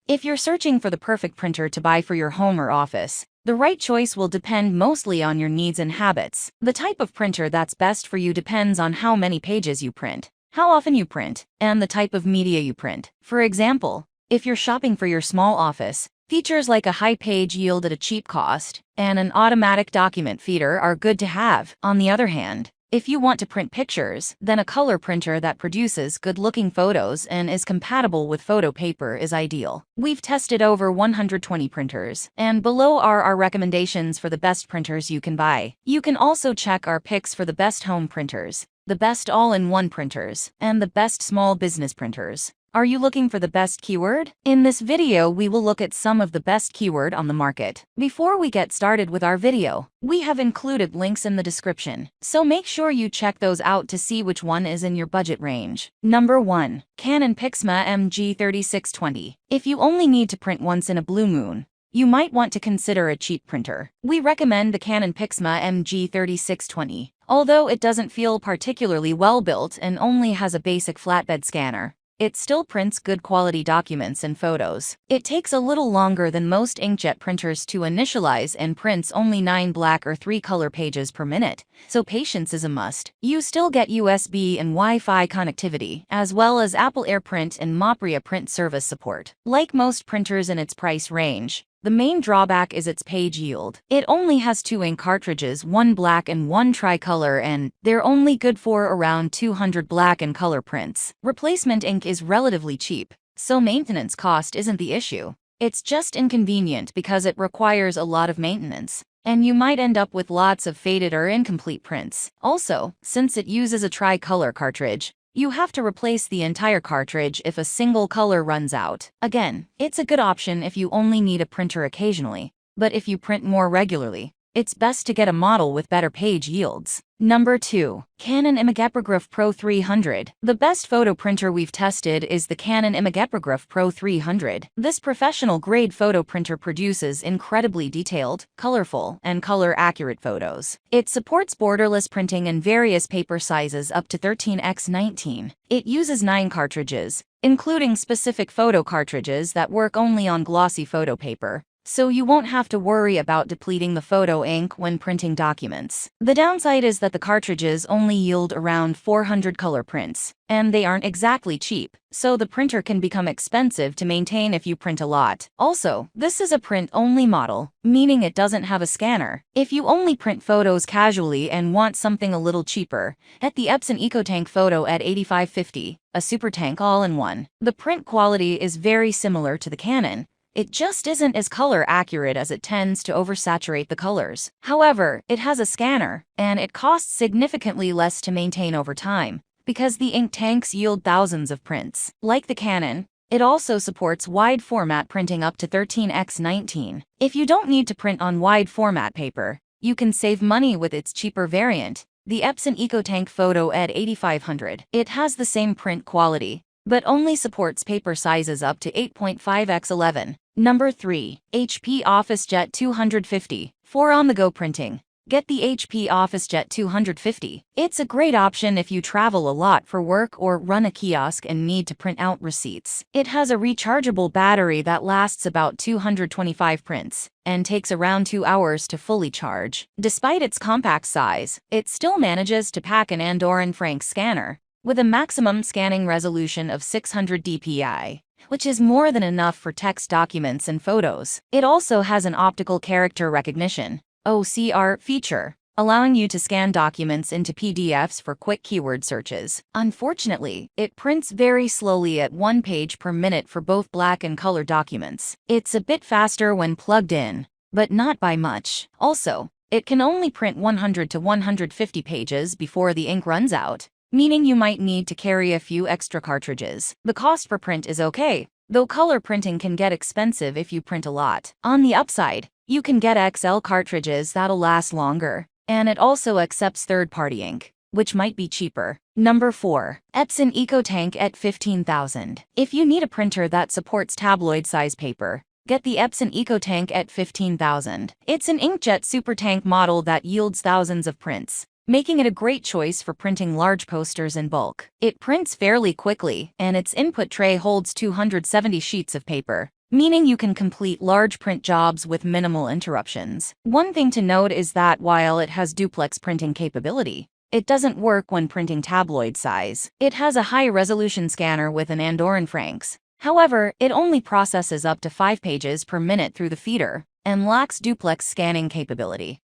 If you're searching for the perfect printer to buy for your home or office, the right choice will depend mostly on your needs and habits. The type of printer that's best for you depends on how many pages you print, how often you print, and the type of media you print. For example, if you're shopping for your small office, features like a high page yield at a cheap cost and an automatic document feeder are good to have. On the other hand, if you want to print pictures, then a color printer that produces good-looking photos and is compatible with photo paper is ideal. We've tested over 120 printers, and below are our recommendations for the best printers you can buy. You can also check our picks for the best home printers, the best all-in-one printers, and the best small business printers. Are you looking for the best keyword? In this video, we will look at some of the best keyword on the market. Before we get started with our video, we have included links in the description, so make sure you check those out to see which one is in your budget range. Number 1. Canon PIXMA MG3620. If you only need to print once in a blue moon, you might want to consider a cheap printer. We recommend the Canon PIXMA MG3620. Although it doesn't feel particularly well built and only has a basic flatbed scanner, it still prints good quality documents and photos. It takes a little longer than most inkjet printers to initialize and prints only 9 black or 3 color pages per minute, so patience is a must. You still get USB and Wi-Fi connectivity, as well as Apple AirPrint and Mopria print service support. Like most printers in its price range, the main drawback is its page yield. It only has 2 ink cartridges, 1 black and 1 tricolor, and they're only good for around 200 black and color prints. Replacement ink is relatively cheap, so maintenance cost isn't the issue. It's just inconvenient because it requires a lot of maintenance, and you might end up with lots of faded or incomplete prints. Also, since it uses a tricolor cartridge, you have to replace the entire cartridge if a single color runs out. Again, it's a good option if you only need a printer occasionally, but if you print more regularly, it's best to get a model with better page yields. Number 2. Canon Imageprograph Pro 300. The best photo printer we've tested is the Canon Imageprograph Pro 300. This professional-grade photo printer produces incredibly detailed, colorful, and color-accurate photos. It supports borderless printing in various paper sizes up to 13x19. It uses 9 cartridges, including specific photo cartridges that work only on glossy photo paper, so you won't have to worry about depleting the photo ink when printing documents. The downside is that the cartridges only yield around 400 color prints, and they aren't exactly cheap, so the printer can become expensive to maintain if you print a lot. Also, this is a print-only model, meaning it doesn't have a scanner. If you only print photos casually and want something a little cheaper, get the Epson EcoTank Photo at 8550, a super tank all-in-one. The print quality is very similar to the Canon. It just isn't as color accurate as it tends to oversaturate the colors. However, it has a scanner, and it costs significantly less to maintain over time, because the ink tanks yield thousands of prints. Like the Canon, it also supports wide format printing up to 13x19. If you don't need to print on wide format paper, you can save money with its cheaper variant, the Epson EcoTank Photo at 8500. It has the same print quality, but only supports paper sizes up to 8.5x11. Number 3. HP OfficeJet 250. For on-the-go printing, get the HP OfficeJet 250. It's a great option if you travel a lot for work or run a kiosk and need to print out receipts. It has a rechargeable battery that lasts about 225 prints and takes around 2 hours to fully charge. Despite its compact size, it still manages to pack an Andorran Frank scanner with a maximum scanning resolution of 600 dpi, which is more than enough for text documents and photos. It also has an optical character recognition (OCR) feature, allowing you to scan documents into PDFs for quick keyword searches. Unfortunately, it prints very slowly at 1 page per minute for both black and color documents. It's a bit faster when plugged in, but not by much. Also, it can only print 100 to 150 pages before the ink runs out, meaning you might need to carry a few extra cartridges. The cost per print is okay, though color printing can get expensive if you print a lot. On the upside, you can get XL cartridges that'll last longer, and it also accepts third-party ink, which might be cheaper. Number 4. Epson EcoTank at 15,000. If you need a printer that supports tabloid-size paper, get the Epson EcoTank at 15,000. It's an inkjet super tank model that yields thousands of prints, making it a great choice for printing large posters in bulk. It prints fairly quickly, and its input tray holds 270 sheets of paper, meaning you can complete large print jobs with minimal interruptions. One thing to note is that while it has duplex printing capability, it doesn't work when printing tabloid size. It has a high-resolution scanner with an Andorran Franks. However, it only processes up to 5 pages per minute through the feeder and lacks duplex scanning capability.